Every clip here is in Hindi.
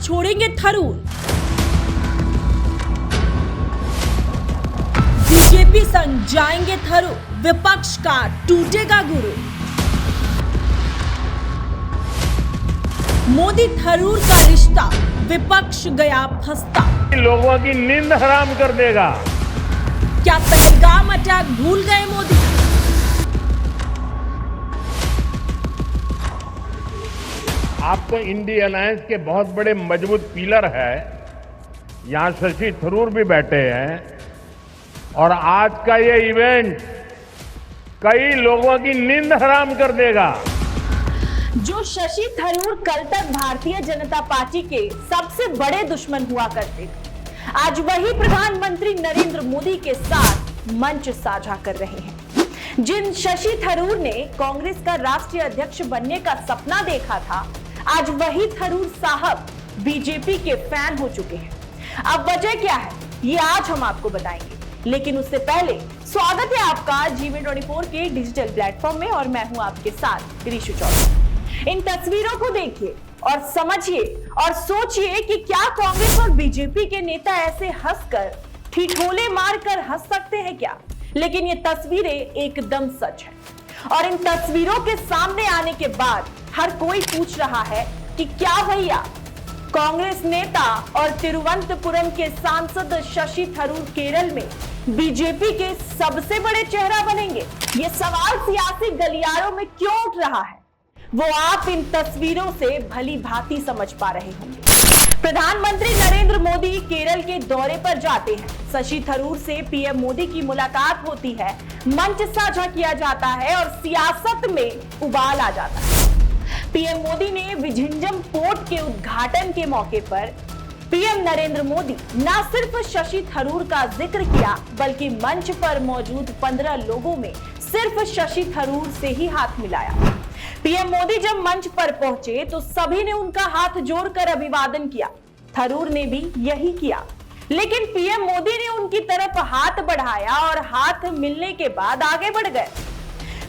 छोड़ेंगे थरूर। बीजेपी संग जाएंगे थरूर, विपक्ष का टूटेगा गुरु। मोदी थरूर का रिश्ता विपक्ष गया फंसता। लोगों की नींद हराम कर देगा। क्या पहलगाम अटैक भूल गए मोदी? आपको इंडिया अलायंस के बहुत बड़े मजबूत पिलर है। यहां शशि थरूर भी बैठे हैं और आज का ये इवेंट कई लोगों की नींद हराम कर देगा। जो शशि थरूर कल तक भारतीय जनता पार्टी के सबसे बड़े दुश्मन हुआ करते थे, आज वही प्रधानमंत्री नरेंद्र मोदी के साथ मंच साझा कर रहे हैं। जिन शशि थरूर ने कांग्रेस का राष्ट्रीय अध्यक्ष बनने का सपना देखा था, आज वही थरूर साहब बीजेपी के फैन हो चुके हैं। अब वजह क्या है, ये आज हम आपको बताएंगे, लेकिन उससे पहले स्वागत है आपका GV24 के डिजिटल प्लेटफॉर्म में और मैं हूं आपके साथ ऋषु चौधरी। इन तस्वीरों को देखिए और समझिए और सोचिए कि क्या कांग्रेस और बीजेपी के नेता ऐसे हंसकर ठिठोले मारकर हंस सकते हैं क्या? लेकिन ये तस्वीरें एकदम सच है और इन तस्वीरों के सामने आने के बाद हर कोई पूछ रहा है कि क्या भैया कांग्रेस नेता और तिरुवनंतपुरम के सांसद शशि थरूर केरल में बीजेपी के सबसे बड़े चेहरा बनेंगे? ये सवाल सियासी गलियारों में क्यों उठ रहा है, वो आप इन तस्वीरों से भली भांति समझ पा रहे होंगे। प्रधानमंत्री नरेंद्र मोदी केरल के दौरे पर जाते हैं। शशि थरूर से पीएम मोदी की मुलाकात होती है, मंच साझा किया जाता है और सियासत में उबाल आ जाता है। पीएम मोदी ने विझिंजम पोर्ट के उद्घाटन के मौके पर पीएम नरेंद्र मोदी न सिर्फ शशि थरूर का जिक्र किया, बल्कि मंच पर मौजूद 15 लोगों में सिर्फ शशि थरूर से ही हाथ मिलाया। पीएम मोदी जब मंच पर पहुंचे तो सभी ने उनका हाथ जोड़कर अभिवादन किया। थरूर ने भी यही किया, लेकिन पीएम मोदी ने उनकी तरफ हाथ बढ़ाया और हाथ मिलने के बाद आगे बढ़ गए।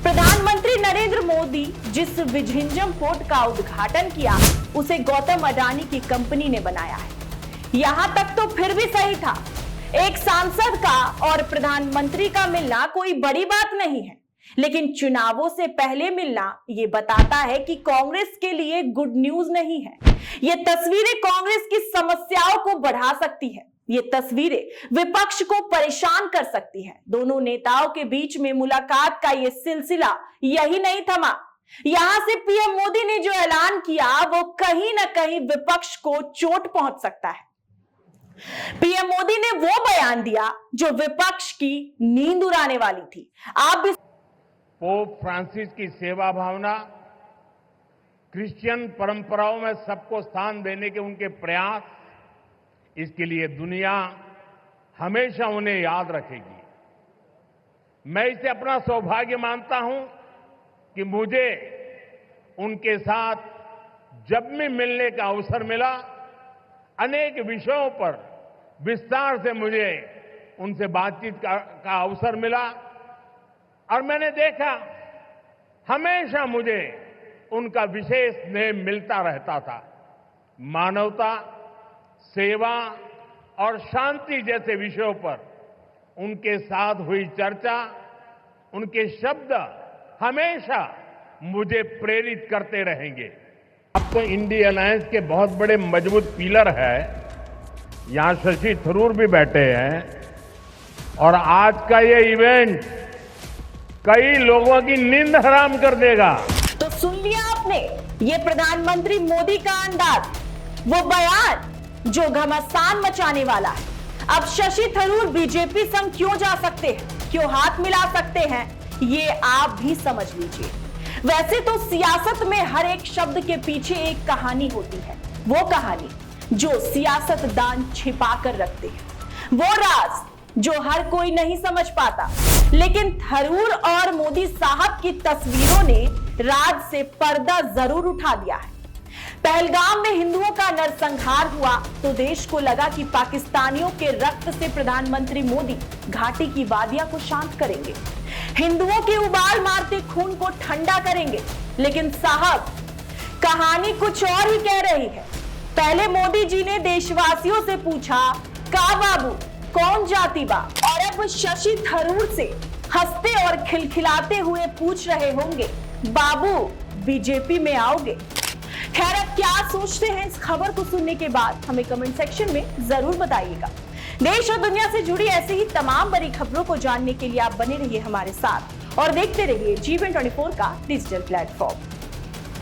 प्रधानमंत्री नरेंद्र मोदी जिस विझिंजम पोर्ट का उद्घाटन किया, उसे गौतम अडानी की कंपनी ने बनाया है। यहां तक तो फिर भी सही था, एक सांसद का और प्रधानमंत्री का मिलना कोई बड़ी बात नहीं है, लेकिन चुनावों से पहले मिलना ये बताता है कि कांग्रेस के लिए गुड न्यूज नहीं है। ये तस्वीरें कांग्रेस की समस्याओं को बढ़ा सकती है, ये तस्वीरें विपक्ष को परेशान कर सकती है। दोनों नेताओं के बीच में मुलाकात का ये सिलसिला यही नहीं थमा। यहां से पीएम मोदी ने जो ऐलान किया, वो कहीं ना कहीं विपक्ष को चोट पहुंच सकता है। पीएम मोदी ने वो बयान दिया जो विपक्ष की नींद उड़ाने वाली थी। आप भी पोप फ्रांसिस की सेवा भावना, क्रिश्चियन परंपराओं में सबको स्थान देने के उनके प्रयास, इसके लिए दुनिया हमेशा उन्हें याद रखेगी। मैं इसे अपना सौभाग्य मानता हूं कि मुझे उनके साथ जब भी मिलने का अवसर मिला, अनेक विषयों पर विस्तार से मुझे उनसे बातचीत का अवसर मिला और मैंने देखा हमेशा मुझे उनका विशेष स्नेह मिलता रहता था। मानवता, सेवा और शांति जैसे विषयों पर उनके साथ हुई चर्चा, उनके शब्द हमेशा मुझे प्रेरित करते रहेंगे। अब तो इंडिया अलायंस के बहुत बड़े मजबूत पिलर है। यहां शशि थरूर भी बैठे हैं और आज का ये इवेंट कई लोगों की नींद हराम कर देगा। तो सुन लिया आपने, ये प्रधानमंत्री मोदी का अंदाज, वो बयान जो घमासान मचाने वाला है। अब शशि थरूर बीजेपी संग क्यों जा सकते हैं, क्यों हाथ मिला सकते हैं, ये आप भी समझ लीजिए। वैसे तो सियासत में हर एक शब्द के पीछे एक कहानी होती है, वो कहानी जो सियासतदान छिपा कर रखते हैं, वो राज जो हर कोई नहीं समझ पाता। लेकिन थरूर और मोदी साहब की तस्वीरों ने राज से पर्दा जरूर उठा दिया है। पहलगाम में हिंदुओं का नरसंहार हुआ तो देश को लगा कि पाकिस्तानियों के रक्त से प्रधानमंत्री मोदी घाटी की वादियां को शांत करेंगे, हिंदुओं के उबाल मारते खून को ठंडा करेंगे। लेकिन साहब, कहानी कुछ और ही कह रही है। पहले मोदी जी ने देशवासियों से पूछा, का बाबू कौन जाति बा, और अब शशि थरूर से हंसते और खिलखिलाते हुए पूछ रहे होंगे, बाबू बीजेपी में आओगे। खैर, अब क्या सोचते हैं इस खबर को सुनने के बाद हमें कमेंट सेक्शन में जरूर बताइएगा। देश और दुनिया से जुड़ी ऐसी ही तमाम बड़ी खबरों को जानने के लिए आप बने रहिए हमारे साथ और देखते रहिए G24 का डिजिटल प्लेटफॉर्म।